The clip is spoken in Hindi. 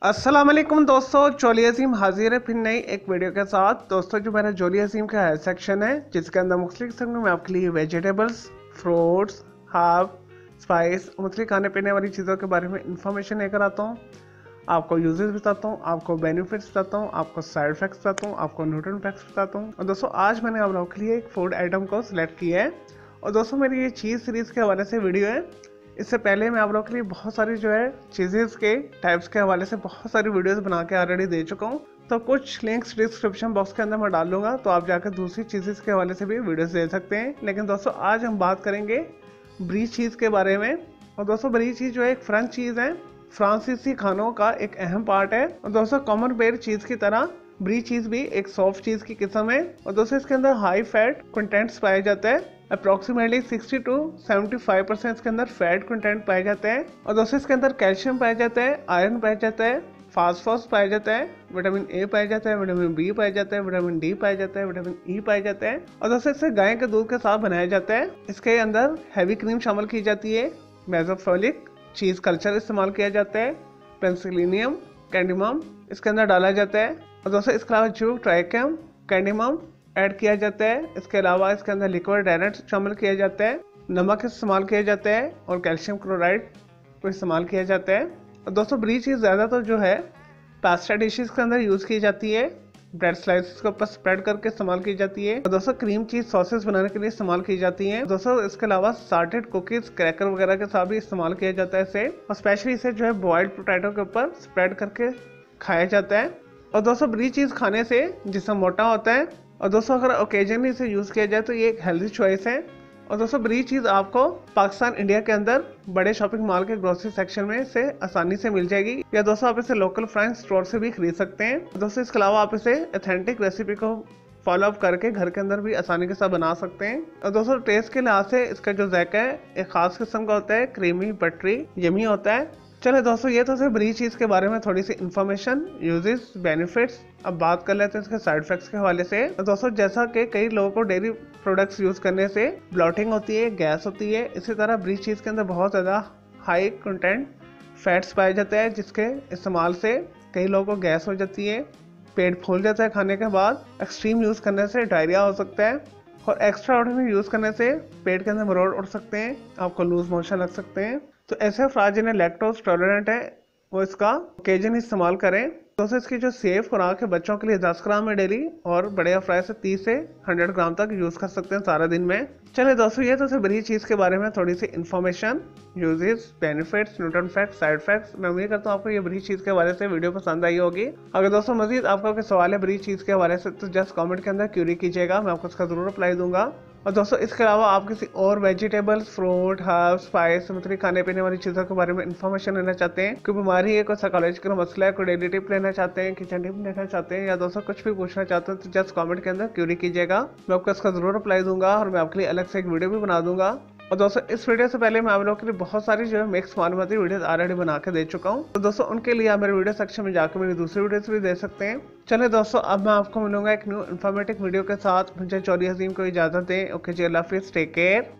अस्सलाम वालेकुम दोस्तों, जोली अजीम हाजिर है फिर नई एक वीडियो के साथ। दोस्तों, जो मेरा जोली अजीम का हेल्थ सेक्शन है जिसके अंदर मुख्तलिफ किस्म में आपके लिए वेजिटेबल्स, फ्रूट्स, हर्ब, स्पाइस, मुख्तलिफ खाने पीने वाली चीज़ों के बारे में इंफॉर्मेशन लेकर आता हूँ। आपको यूजेस बताता हूँ, आपको बेनिफिट्स बताता हूँ, आपको साइड इफेक्ट्स बताता हूँ, आपको न्यूट्रिएंट फैक्ट्स बताता हूँ। और दोस्तों, आज मैंने आप लोगों के लिए एक फूड आइटम को सिलेक्ट किया है। और दोस्तों, मेरी ये चीज़ सीरीज़ के हवाले से वीडियो है। इससे पहले मैं आप लोगों के लिए बहुत सारी जो है चीज़ेज़ के टाइप्स के हवाले से बहुत सारी वीडियोस बना के ऑलरेडी दे चुका हूँ। तो कुछ लिंक्स डिस्क्रिप्शन बॉक्स के अंदर मैं डाल दूंगा, तो आप जाकर दूसरी चीज़ेज़ के हवाले से भी वीडियोस दे सकते हैं। लेकिन दोस्तों, आज हम बात करेंगे ब्री चीज़ के बारे में। और दोस्तों, ब्री चीज़ जो है एक फ्रेंच चीज़ है, फ्रांसीसी खानों का एक अहम पार्ट है। और दोस्तों, कॉमन बेयर चीज़ की तरह ब्री चीज़ भी एक सॉफ्ट चीज़ की किस्म है। और दोस्तों, इसके अंदर हाई फैट कंटेंट्स पाए जाते हैं। अप्रॉक्सीमेटली 60 to 75% इसके अंदर फैट कंटेंट पाए जाते हैं। और दोस्तों, इसके अंदर कैल्शियम पाया जाता है, आयरन पाया जाता है, फास्फोरस पाया जाता है, विटामिन ए पाया जाता है, विटामिन बी पाया जाता है, विटामिन डी पाया जाता है, विटामिन ई पाया जाता है। और दोस्तों, इसे गाय के दूध के साथ बनाया जाता है। इसके अंदर हैवी क्रीम शामिल की जाती है, मेसोफोलिक चीज कल्चर इस्तेमाल किया जाता है, पेंसिलिनियम, कैंडीमम इसके अंदर डाला जाता है। और दोस्तों, इसके अलावा जो ट्राइकम, कैंडीमम ऐड किया जाता है। इसके अलावा इसके अंदर लिक्विड आयरन शामिल किया जाता है, नमक इस्तेमाल किया जाता है और कैल्शियम क्लोराइड को इस्तेमाल किया जाता है। और दोस्तों, ब्री चीज़ ज़्यादातर जो है पास्ता डिशेस के अंदर यूज़ की जाती है, ब्रेड स्लाइसेस के ऊपर स्प्रेड करके इस्तेमाल की जाती है। और दोस्तों, क्रीम चीज सॉसेस बनाने के लिए इस्तेमाल की जाती है। दोस्तों, इसके अलावा साल्टेड कुकीज, क्रैकर वगैरह के साथ भी इस्तेमाल किया जाता है इसे। और स्पेशली इसे जो है बॉइल्ड पोटैटो के ऊपर स्प्रेड करके खाया जाता है। और दोस्तों, ब्री चीज खाने से जिसम मोटा होता है। और दोस्तों, अगर ओकेजनली इसे यूज किया जाए तो ये एक हेल्दी चॉइस है। और दोस्तों, ब्री चीज़ आपको पाकिस्तान, इंडिया के अंदर बड़े शॉपिंग मॉल के ग्रोसरी सेक्शन में से आसानी से मिल जाएगी, या दोस्तों आप इसे लोकल फ्रेंच स्टोर से भी खरीद सकते हैं। दोस्तों, इसके अलावा आप इसे ऑथेंटिक रेसिपी को फॉलो अप करके घर के अंदर भी आसानी के साथ बना सकते हैं। और दोस्तों, टेस्ट के लिहाज से इसका जो जायका है एक खास किस्म का होता है, क्रीमी, बटरी, यमी होता है। चले दोस्तों, ये तो सिर्फ ब्री चीज़ के बारे में थोड़ी सी इन्फॉर्मेशन, यूजेस, बेनिफिट्स। अब बात कर लेते हैं इसके साइड इफेक्ट्स के हवाले से। तो दोस्तों, जैसा कि कई लोगों को डेयरी प्रोडक्ट्स यूज करने से ब्लॉटिंग होती है, गैस होती है, इसी तरह ब्री चीज़ के अंदर बहुत ज़्यादा हाई कंटेंट फैट्स पाए जाते हैं, जिसके इस्तेमाल से कई लोगों को गैस हो जाती है, पेट फूल जाता है खाने के बाद। एक्सट्रीम यूज़ करने से डायरिया हो सकता है, और एक्स्ट्रा ऑर्डिनरी यूज़ करने से पेट के अंदर मरोड़ उड़ सकते हैं, आपको लूज मोशन लग सकते हैं। तो ऐसे अफराद जिन्हें लैक्टोज टॉलरेंट है वो इसका ओकेजन इस्तेमाल करें। दोस्तों, इसकी जो सेफ खुराक है बच्चों के लिए 10 ग्राम है डेली, और बड़े अफराद से 30 से 100 ग्राम तक यूज़ कर सकते हैं सारा दिन में। चलिए दोस्तों, ये तो सिर्फ बड़ी चीज़ के बारे में थोड़ी सी information, uses, benefits, nutrient facts, side facts. मैं उम्मीद करता हूँ आपको ये बड़ी चीज़ के बारे से वीडियो पसंद आई होगी। अगर दोस्तों मजीद आपका कोई सवाल है बड़ी चीज़ के हवाले से तो जस्ट कमेंट के अंदर क्यूरी कीजिएगा, मैं आपको उसका ज़रूर रिप्लाई दूंगा। और दोस्तों, इसके अलावा आप किसी और वेजिटेबल्स, फ्रूट, हर्ब, स्पाइस, मतलब खाने पीने वाली चीज़ों के बारे में इन्फॉर्मेशन लेना चाहते हैं, कोई बीमारी है, कोई साइकोलॉजिकल मसला है, कोई डेली टिप लेना चाहते हैं, किचन टिप लेना चाहते हैं, या दोस्तों कुछ भी पूछना चाहते हैं, तो जस्ट कमेंट के अंदर क्यूरी कीजिएगा, मैं आपको इसका जरूर रिप्लाई दूंगा, और मैं आपके लिए अलग से एक वीडियो भी बना दूंगा। और दोस्तों, इस वीडियो से पहले मैं आप लोगों के लिए बहुत सारी जो है मिक्स मालूमाती वीडियोस ऑलरेडी बना के दे चुका हूँ। तो दोस्तों, उनके लिए आप मेरे वीडियो सेक्शन में जाकर मेरी दूसरी वीडियोस भी दे सकते हैं। चलिए दोस्तों, अब मैं आपको मिलूंगा एक न्यू इन्फॉर्मेटिव वीडियो के साथ। मुझे जोली अजीम को इजाज़त दें। ओके जी, अल्लाह हाफिज़, टेक केयर।